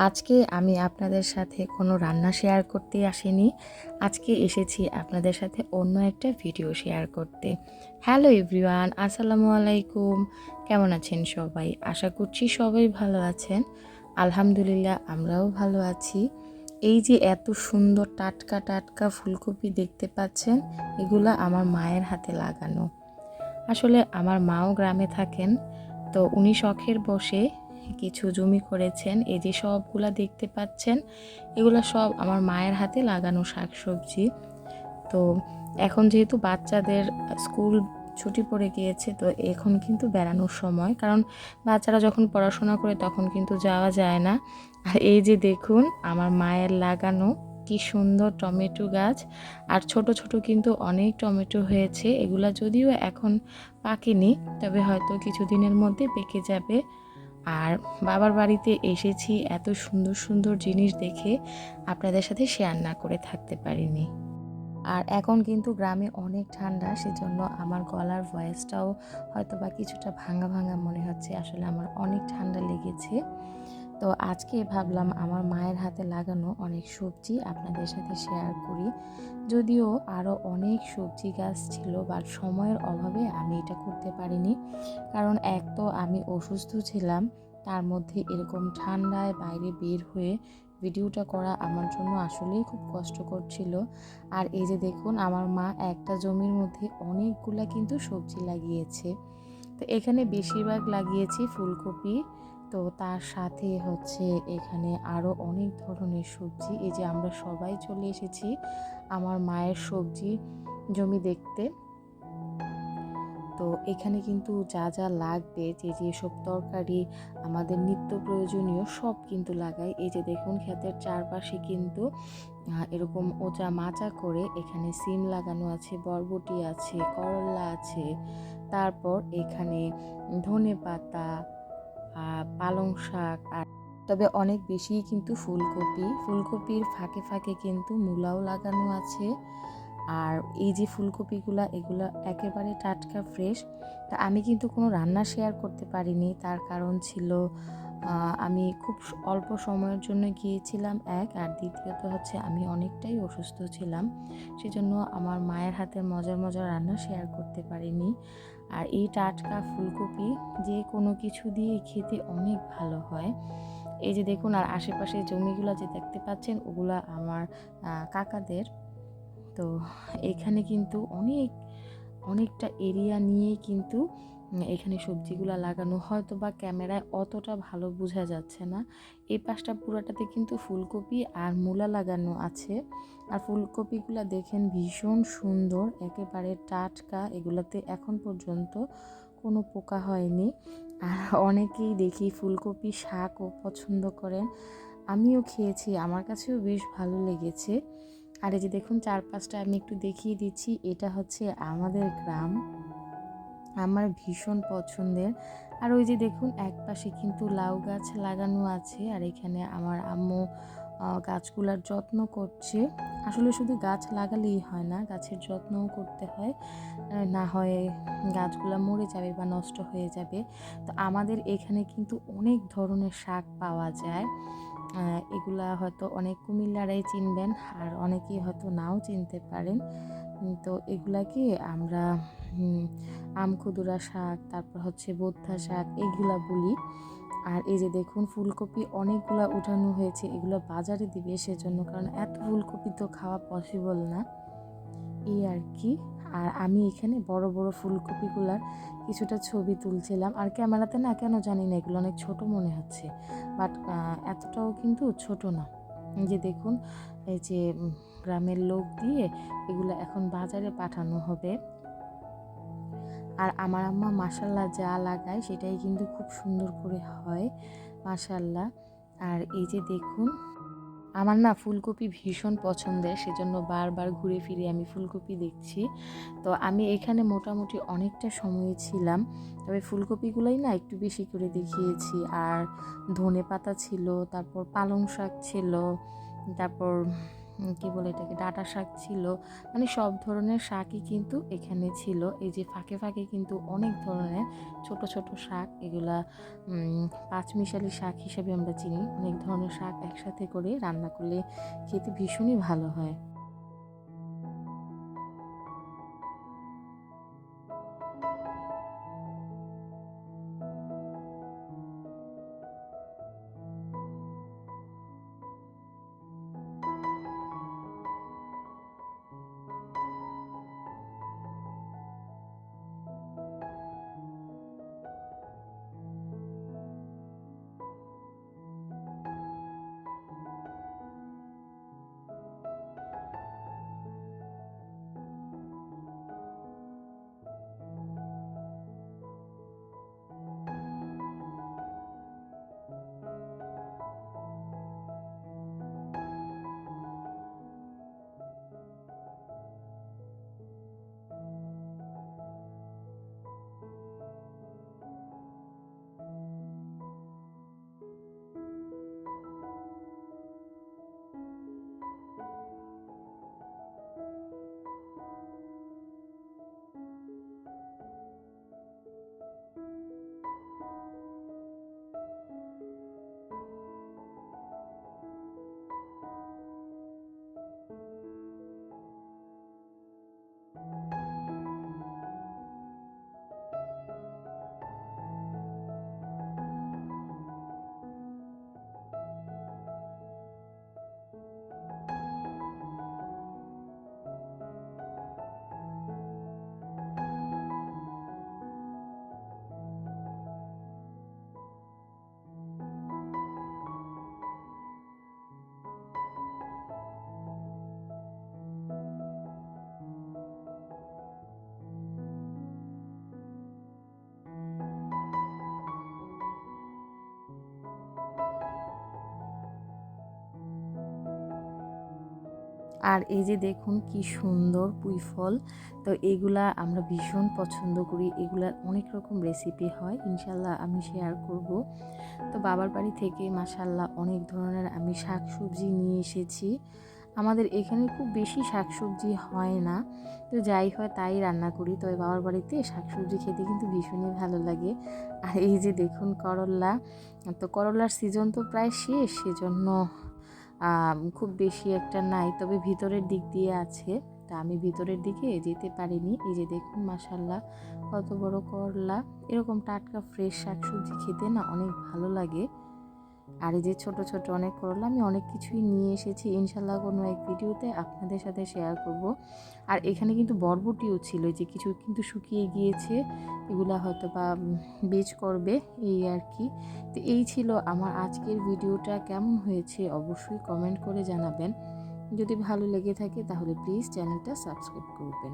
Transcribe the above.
আজকে আমি আপনাদের সাথে কোনো রান্না শেয়ার করতে আসিনি। আজকে এসেছি আপনাদের সাথে অন্য একটা ভিডিও শেয়ার করতে। হ্যালো এভরিওয়ান, আসসালামু আলাইকুম। কেমন আছেন সবাই? আশা করছি সবাই ভালো আছেন। আলহামদুলিল্লাহ আমরাও ভালো আছি। এই যে এত সুন্দর টাটকা টাটকা ফুলকপি দেখতে পাচ্ছেন, এগুলো আমার মায়ের হাতে লাগানো। আসলে আমার মাও গ্রামে থাকেন, তো উনি শখের বসে কিছু জমি করেছেন। এই যে সবগুলা দেখতে পাচ্ছেন, এগুলো সব আমার মায়ের হাতে লাগানো শাকসবজি। তো এখন যেহেতু বাচ্চাদের স্কুল ছুটি পড়ে গিয়েছে, তো এখন কিন্তু বেড়ানোর সময়, কারণ বাচ্চারা যখন পড়াশোনা করে তখন কিন্তু যাওয়া যায় না। আর এই যে দেখুন আমার মায়ের লাগানো কি সুন্দর টমেটো গাছ, আর ছোট ছোট কিন্তু অনেক টমেটো হয়েছে। এগুলা যদিও এখন পাকেনি, তবে হয়তো কিছুদিনের মধ্যে পেকে যাবে। আর বাবার বাড়িতে এসেছি, এত সুন্দর সুন্দর জিনিস দেখে আপনাদের সাথে শেয়ার না করে থাকতে পারিনি। আর এখন কিন্তু গ্রামে অনেক ঠান্ডা, সেজন্য আমার গলার ভয়েসটাও হয়তো বা কিছুটা ভাঙা ভাঙা মনে হচ্ছে। আসলে আমার অনেক ঠান্ডা লেগেছে। তো আজকে ভাবলাম আমার মায়ের হাতে লাগানো অনেক সবজি আপনাদের সাথে শেয়ার করি। যদিও আরও অনেক সবজি গাছ ছিল, বাট সময়ের অভাবে আমি এটা করতে পারিনি। কারণ এক তো আমি অসুস্থ ছিলাম, তার মধ্যে এরকম ঠান্ডায় বাইরে বের হয়ে ভিডিওটা করা আমার জন্য আসলেই খুব কষ্টকর ছিল। আর এই যে দেখুন আমার মা একটা জমির মধ্যে অনেকগুলা কিন্তু সবজি লাগিয়েছে। তো এখানে বেশিরভাগ লাগিয়েছি ফুলকপি। তো তার সাথে হচ্ছে এখানে আরও অনেক ধরনের সবজি। এই যে আমরা সবাই চলে এসেছি আমার মায়ের সবজি জমি দেখতে। তো এখানে কিন্তু যা যা লাগবে, যে যেসব তরকারি আমাদের নিত্য প্রয়োজনীয় সব কিন্তু লাগাই। এই যে দেখুন ক্ষেতের চারপাশে কিন্তু এরকম ওচা মাচা করে এখানে সিম লাগানো আছে, বরবটি আছে, করলা আছে, তারপর এখানে ধনে পাতা, পালং শাক, আর তবে অনেক বেশি কিন্তু ফুলকপির ফাঁকে ফাঁকে কিন্তু মূলাও লাগানো আছে। আর এই যে ফুলকপিগুলা, এগুলো একেবারে টাটকা ফ্রেশ। তা আমি কিন্তু কোনো রান্না শেয়ার করতে পারিনি, তার কারণ ছিল আমি খুব অল্প সময়ের জন্য গিয়েছিলাম এক, আর দ্বিতীয়ত হচ্ছে আমি অনেকটাই অসুস্থ ছিলাম, সেজন্য আমার মায়ের হাতের মজার মজার রান্না শেয়ার করতে পারিনি। আর এই টাটকা ফুলকপি যে কোনো কিছু দিয়ে খেতে অনেক ভালো হয়। এই যে দেখুন, আর আশেপাশে জমিগুলো যে দেখতে পাচ্ছেন, ওগুলা আমার কাকাদের। তো এখানে কিন্তু অনেকটা এরিয়া নিয়ে কিন্তু এখানে সবজিগুলো লাগানো, হয়তো বা ক্যামেরায় অতটা ভালো বোঝা যাচ্ছে না। এই পাশটা পুরোটাতে কিন্তু ফুলকপি আর মূলা লাগানো আছে। আর ফুলকপিগুলো দেখেন ভীষণ সুন্দর, একেবারে টাটকা, এগুলোতে এখন পর্যন্ত কোনো পোকা হয়নি। আর অনেকেই দেখি ফুলকপি শাকও পছন্দ করেন, আমিও খেয়েছি, আমার কাছেও বেশ ভালো লেগেছে। আর এই যে দেখুন চারপাশটা আমি একটু দেখিয়ে দিচ্ছি, এটা হচ্ছে আমাদের গ্রাম, আমার ভীষণ পছন্দের। আর ওই যে দেখুন একপাশে কিন্তু লাউ গাছ লাগানো আছে, আর এখানে আমার আম্মু গাছগুলার যত্ন করছে। আসলে শুধু গাছ লাগালেই হয় না, গাছের যত্নও করতে হয়, না হয় গাছগুলা মরে যাবে বা নষ্ট হয়ে যাবে। তো আমাদের এখানে কিন্তু অনেক ধরনের শাক পাওয়া যায়। এগুলা হয়তো অনেক কুমিল্লারাই চিনবেন, আর অনেকেই হয়তো নাও চিনতে পারেন। তো এগুলাকে আমরা আমখুদুরা শাক, তারপর হচ্ছে বোদ্ধা শাক, এগুলা বলি। আর এই যে দেখুন ফুলকপি অনেকগুলা উঠানো হয়েছে, এগুলো বাজারে দিবে সেজন্য, কারণ এত ফুলকপি তো খাওয়া পসিবল না, এই আর কি। আর আমি এখানে বড় বড় ফুলকপিগুলার কিছুটা ছবি তুলছিলাম, আর ক্যামেরাতে না কেন জানি না এগুলো অনেক ছোট মনে হচ্ছে, বাট এতটাও কিন্তু ছোট না। এই যে দেখুন, এই যে গ্রামের লোক দিয়ে এগুলো এখন বাজারে পাঠানো হবে। আর আমার আম্মা মাশাল্লাহ যা লাগায় সেটাই কিন্তু খুব সুন্দর করে হয়, মাশাল্লাহ। আর এই যে দেখুন, আমার না ফুলকপি ভীষণ পছন্দের, সেজন্য বারবার ঘুরে ফিরে আমি ফুলকপি দেখছি। তো আমি এখানে মোটামুটি অনেকটা সময় ছিলাম, তবে ফুলকপিগুলোই না একটু বেশি করে দেখিয়েছি। আর ধনে পাতা ছিল, তারপর পালং শাক ছিল, তারপর কি বলে এটাকে, ডাঁটা শাক ছিল, মানে সব ধরনের শাকই কিন্তু এখানে ছিল। এই যে ফাঁকে ফাঁকে কিন্তু অনেক ধরনের ছোট ছোট শাক, এগুলা পাঁচমিশালি শাক হিসেবে আমরা চিনি। অনেক ধরনের শাক একসাথে করে রান্না করলে খেতে ভীষণই ভালো হয়। আর এই যে দেখুন কি সুন্দর পুঁই ফল, তো এগুলা আমরা ভীষণ পছন্দ করি। এগুলার অনেক রকম রেসিপি হয়, ইনশাল্লাহ আমি শেয়ার করব। তো বাবার বাড়ি থেকে মাশাল্লাহ অনেক ধরনের আমি শাকসবজি নিয়ে এসেছি। আমাদের এখানে খুব বেশি শাকসবজি হয় না, তো যাই হয় তাই রান্না করি। তবে বাবার বাড়িতে শাকসবজি খেতে কিন্তু ভীষণই ভালো লাগে। আর এই যে দেখুন করল্লা, তো করল্লার সিজন তো প্রায় শেষ, সেজন্য খুব বেশি একটা নাই, তবে ভিতরের দিক দিয়ে আছে। তা আমি ভিতরের দিকে যেতে পারিনি। এই যে দেখুন মাশাল্লাহ কত বড় করলা। এরকম টাটকা ফ্রেশ শাকসবজি খেতে না অনেক ভালো লাগে। আর এই যে ছোট ছোট অনেক করলা, আমি অনেক কিছুই নিয়ে এসেছি, ইনশাল্লাহ কোনো এক ভিডিওতে আপনাদের সাথে শেয়ার করব। আর এখানে কিন্তু বরবটিও ছিল, যে কিছু কিন্তু শুকিয়ে গিয়েছে, এগুলা হয়তো বা বীজ করবে, এই আর কি। তো এই ছিল আমার আজকের ভিডিওটা। কেমন হয়েছে অবশ্যই কমেন্ট করে জানাবেন। যদি ভালো লেগে থাকে তাহলে প্লিজ চ্যানেলটা সাবস্ক্রাইব করবেন।